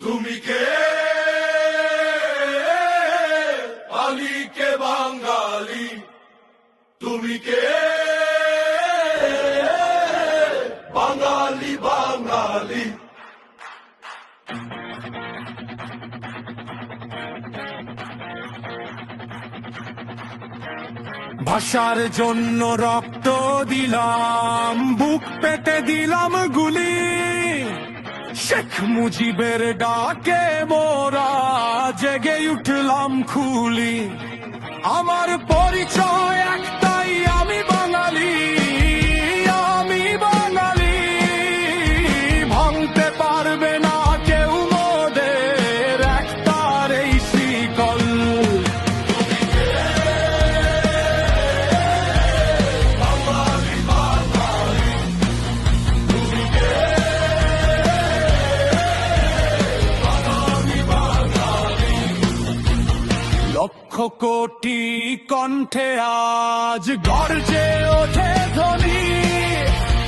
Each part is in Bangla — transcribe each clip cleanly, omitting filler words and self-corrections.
তুমি কে আলি কে বাঙালি, তুমি কে বাঙালি বাঙালি। ভাষার জন্য রক্ত দিলাম, বুক পেতে দিলাম গুলি, শেখ মুজিবের ডাকে মোরা জেগে উঠলাম খুলি। আমার পরিচয় একটাই, আমি বাঙালি, আমি বাঙালি। ভাঙতে পারবে না কেউ মোদের একতার এই শিকল। লক্ষ কোটি কণ্ঠে আজ গর্জে ওঠে ধ্বনি,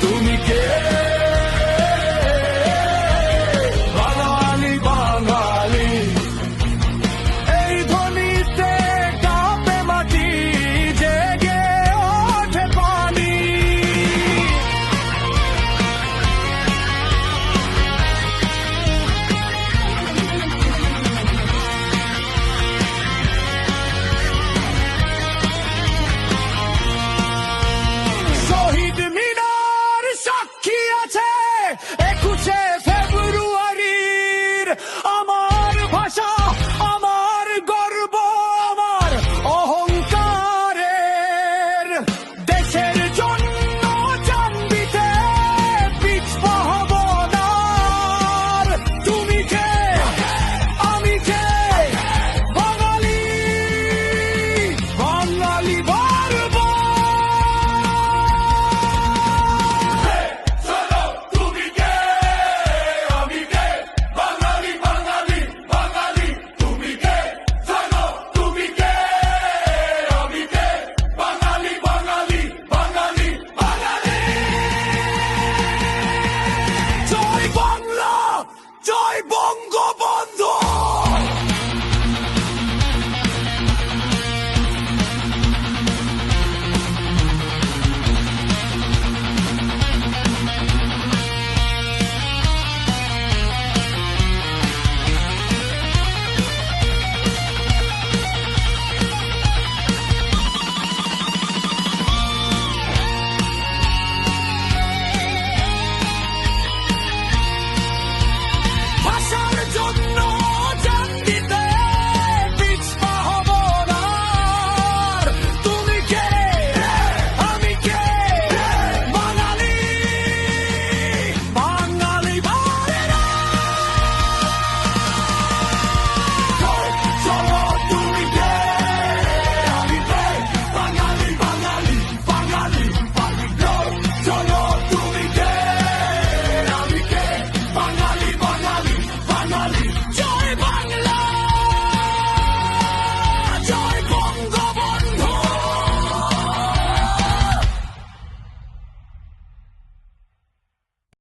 তুমি কে বাঙালি বাঙালি। এই ধ্বনিতে কাঁপে মাটি, জেগে ওঠে পানি। শহীদ মিনার সাক্ষী আছে 21শে ফেব্রুয়ারির। আমার ভাষা, আমার গর্ব, আমার অহংকারের। দেশের জন্য জান দিতে পিছপা হব না। তুমি কে, আমি কে, বাঙালি, বাঙালি গর্ব। চলো তুমি কে আমি কে, বাঙালি বাঙালি বাঙালি। তুমি কে, চলো তুমি কে আমি কে, বাঙালি বাঙালি বাঙালি বাঙালি। জয় বাংলা, জয় বঙ্গবন্ধু।